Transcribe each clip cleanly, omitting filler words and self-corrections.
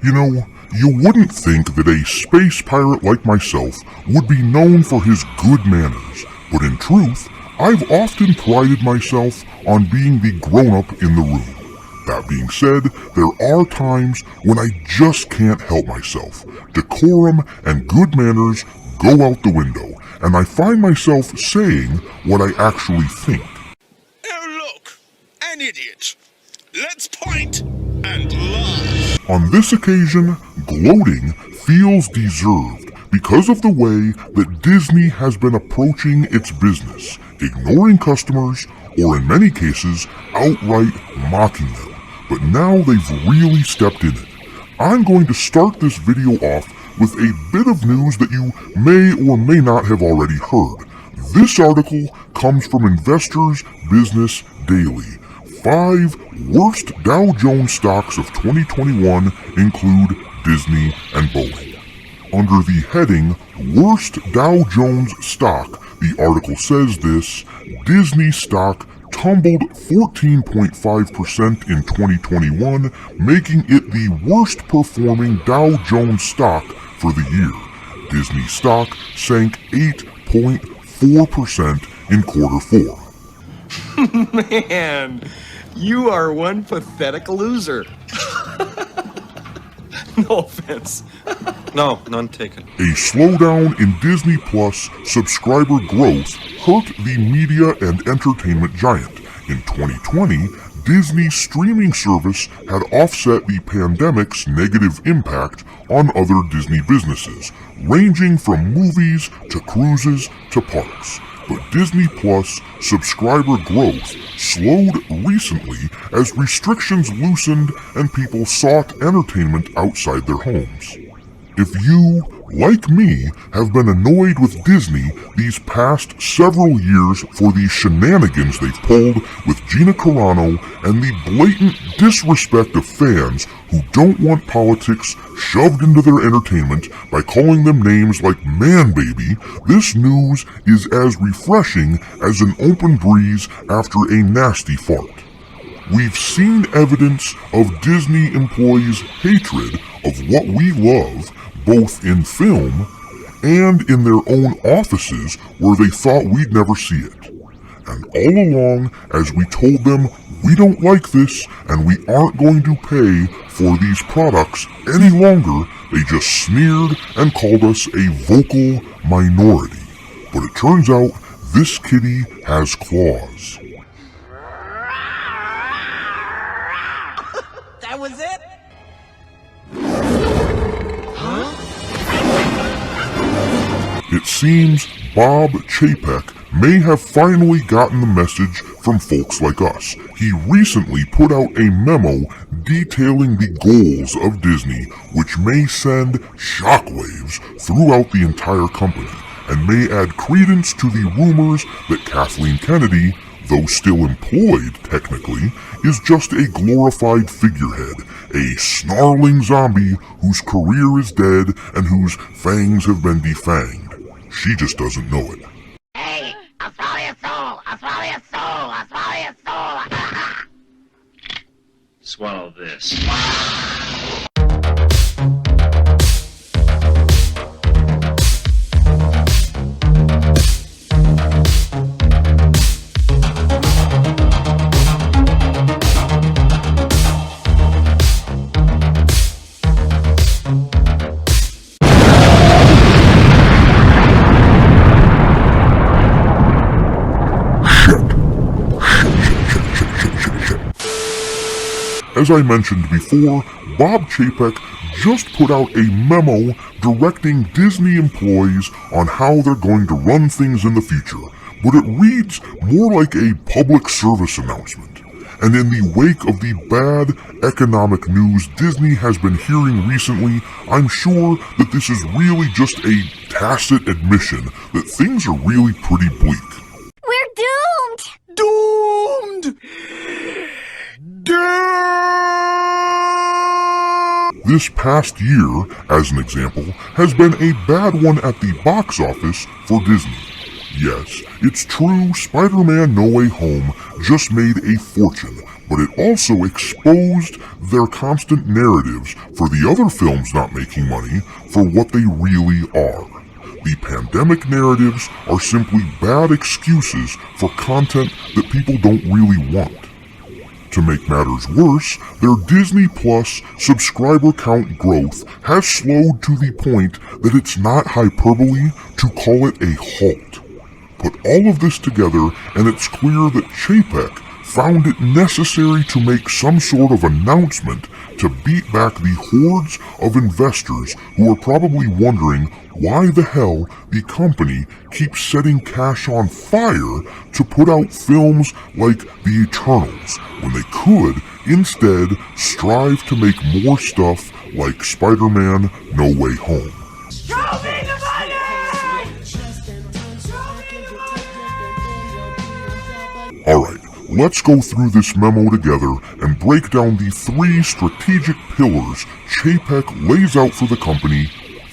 You know, you wouldn't think that a space pirate like myself would be known for his good manners, but in truth, I've often prided myself on being the grown-up in the room. That being said, there are times when I just can't help myself. Decorum and good manners go out the window, and I find myself saying what I actually think. Oh look, an idiot. Let's point and laugh. On this occasion, gloating feels deserved because of the way that Disney has been approaching its business, ignoring customers, or in many cases, outright mocking them. But now they've really stepped in it. I'm going to start this video off with a bit of news that you may or may not have already heard. This article comes from Investors Business Daily. 5 worst Dow Jones stocks of 2021 include Disney and Boeing. Under the heading, Worst Dow Jones Stock, the article says this: Disney stock tumbled 14.5% in 2021, making it the worst performing Dow Jones stock for the year. Disney stock sank 8.4% in quarter 4. Man, you are one pathetic loser. No offense. No, none taken. A slowdown in Disney Plus subscriber growth hurt the media and entertainment giant. In 2020, Disney's streaming service had offset the pandemic's negative impact on other Disney businesses, ranging from movies to cruises to parks. But Disney Plus subscriber growth slowed recently as restrictions loosened and people sought entertainment outside their homes. If you, like me, have been annoyed with Disney these past several years for the shenanigans they've pulled with Gina Carano and the blatant disrespect of fans who don't want politics shoved into their entertainment by calling them names like Man Baby, this news is as refreshing as an open breeze after a nasty fart. We've seen evidence of Disney employees' hatred of what we love, both in film and in their own offices where they thought we'd never see it. And all along, as we told them we don't like this and we aren't going to pay for these products any longer, they just sneered and called us a vocal minority. But it turns out this kitty has claws. That was it? It seems Bob Chapek may have finally gotten the message from folks like us. He recently put out a memo detailing the goals of Disney, which may send shockwaves throughout the entire company, and may add credence to the rumors that Kathleen Kennedy, though still employed technically, is just a glorified figurehead, a snarling zombie whose career is dead and whose fangs have been defanged. She just doesn't know it. Hey, I'll swallow your soul! I'll swallow your soul! I'll swallow your soul! Swallow this. As I mentioned before, Bob Chapek just put out a memo directing Disney employees on how they're going to run things in the future, but it reads more like a public service announcement. And in the wake of the bad economic news Disney has been hearing recently, I'm sure that this is really just a tacit admission that things are really pretty bleak. We're doomed! Doomed! This past year, as an example, has been a bad one at the box office for Disney. Yes, it's true, Spider-Man No Way Home just made a fortune, but it also exposed their constant narratives for the other films not making money for what they really are. The pandemic narratives are simply bad excuses for content that people don't really want. To make matters worse, their Disney Plus subscriber count growth has slowed to the point that it's not hyperbole to call it a halt. Put all of this together and it's clear that Chapek found it necessary to make some sort of announcement to beat back the hordes of investors who are probably wondering why the hell the company keeps setting cash on fire to put out films like The Eternals, when they could instead strive to make more stuff like Spider-Man No Way Home. Show me the money! Alright, let's go through this memo together and break down the 3 strategic pillars Chapek lays out for the company.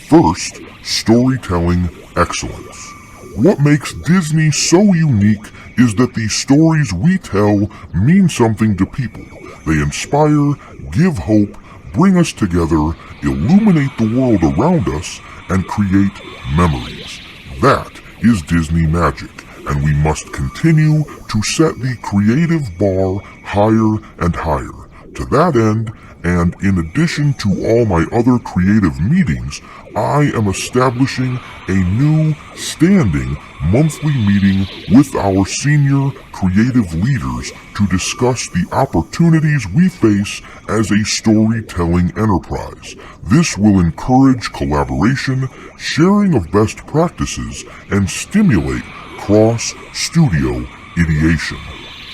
First, storytelling excellence. What makes Disney so unique is that the stories we tell mean something to people. They inspire, give hope, bring us together, illuminate the world around us, and create memories. That is Disney magic, and we must continue to set the creative bar higher and higher. To that end, and in addition to all my other creative meetings, I am establishing a new standing monthly meeting with our senior creative leaders to discuss the opportunities we face as a storytelling enterprise. This will encourage collaboration, sharing of best practices, and stimulate cross-studio ideation.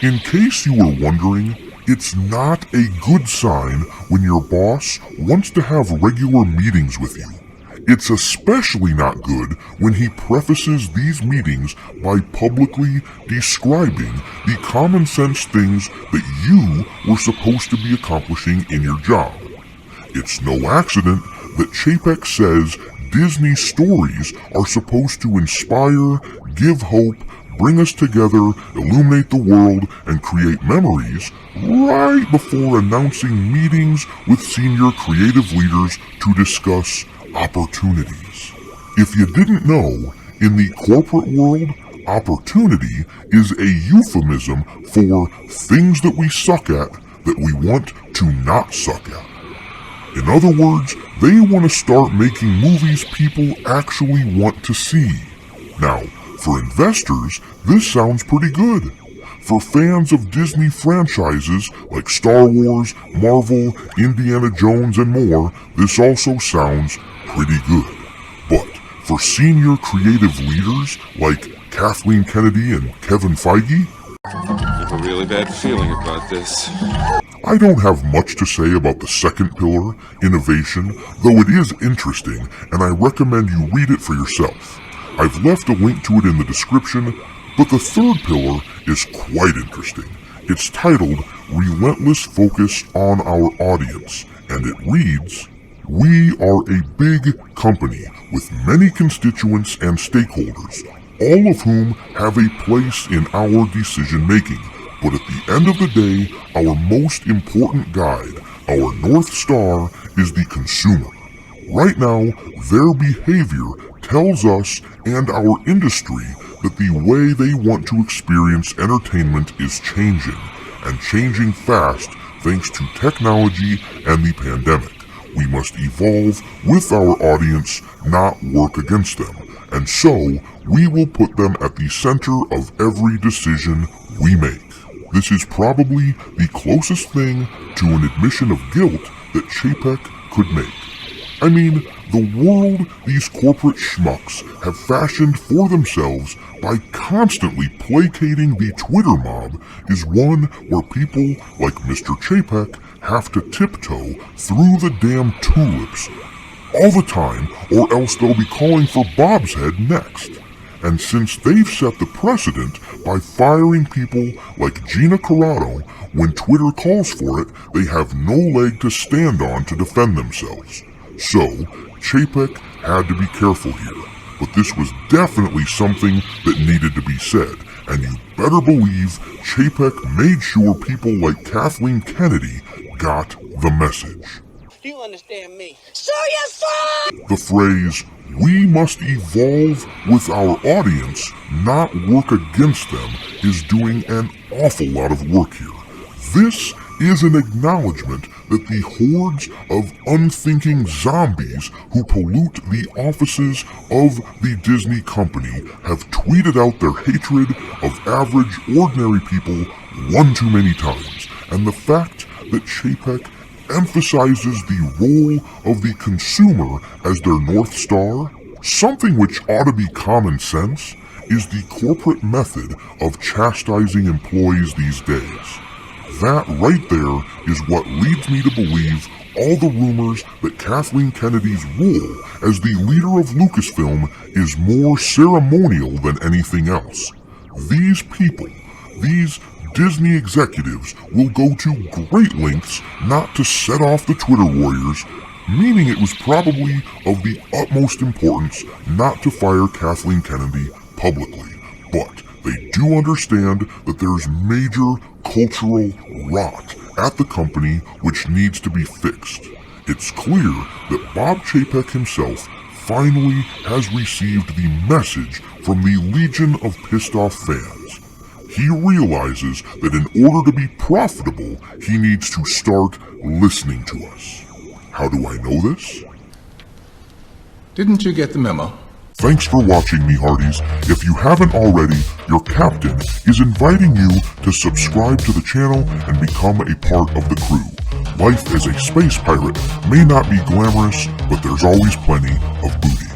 In case you were wondering, it's not a good sign when your boss wants to have regular meetings with you. It's especially not good when he prefaces these meetings by publicly describing the common sense things that you were supposed to be accomplishing in your job. It's no accident that Chapek says Disney stories are supposed to inspire, give hope, bring us together, illuminate the world, and create memories right before announcing meetings with senior creative leaders to discuss opportunities. If you didn't know, in the corporate world, opportunity is a euphemism for things that we suck at that we want to not suck at. In other words, they want to start making movies people actually want to see. Now, for investors, this sounds pretty good. For fans of Disney franchises like Star Wars, Marvel, Indiana Jones, and more, this also sounds pretty good. But for senior creative leaders like Kathleen Kennedy and Kevin Feige, I have a really bad feeling about this. I don't have much to say about the second pillar, innovation, though it is interesting and I recommend you read it for yourself. I've left a link to it in the description, but the third pillar is quite interesting. It's titled Relentless Focus on Our Audience, and it reads, "We are a big company with many constituents and stakeholders, all of whom have a place in our decision making. But at the end of the day, our most important guide, our North Star, is the consumer. Right now, their behavior tells us and our industry that the way they want to experience entertainment is changing, and changing fast thanks to technology and the pandemic. We must evolve with our audience, not work against them, and so we will put them at the center of every decision we make." This is probably the closest thing to an admission of guilt that Chapek could make. I mean, the world these corporate schmucks have fashioned for themselves by constantly placating the Twitter mob is one where people like Mr. Chapek have to tiptoe through the damn tulips all the time, or else they'll be calling for Bob's head next. And since they've set the precedent by firing people like Gina Carano when Twitter calls for it, they have no leg to stand on to defend themselves. So, Chapek had to be careful here, but this was definitely something that needed to be said, and you better believe Chapek made sure people like Kathleen Kennedy got the message. Do you understand me? Sure, yes, sir! The phrase, "we must evolve with our audience, not work against them," is doing an awful lot of work here. This is an acknowledgement that the hordes of unthinking zombies who pollute the offices of the Disney company have tweeted out their hatred of average, ordinary people one too many times, and the fact that Chapek emphasizes the role of the consumer as their North Star, something which ought to be common sense, is the corporate method of chastising employees these days. That right there is what leads me to believe all the rumors that Kathleen Kennedy's role as the leader of Lucasfilm is more ceremonial than anything else. These people, these Disney executives, will go to great lengths not to set off the Twitter warriors, meaning it was probably of the utmost importance not to fire Kathleen Kennedy publicly. But they do understand that there's major cultural rot at the company which needs to be fixed. It's clear that Bob Chapek himself finally has received the message from the legion of pissed off fans. He realizes that in order to be profitable, he needs to start listening to us. How do I know this? Didn't you get the memo? Thanks for watching, me hearties. If you haven't already, your captain is inviting you to subscribe to the channel and become a part of the crew. Life as a space pirate may not be glamorous, but there's always plenty of booty.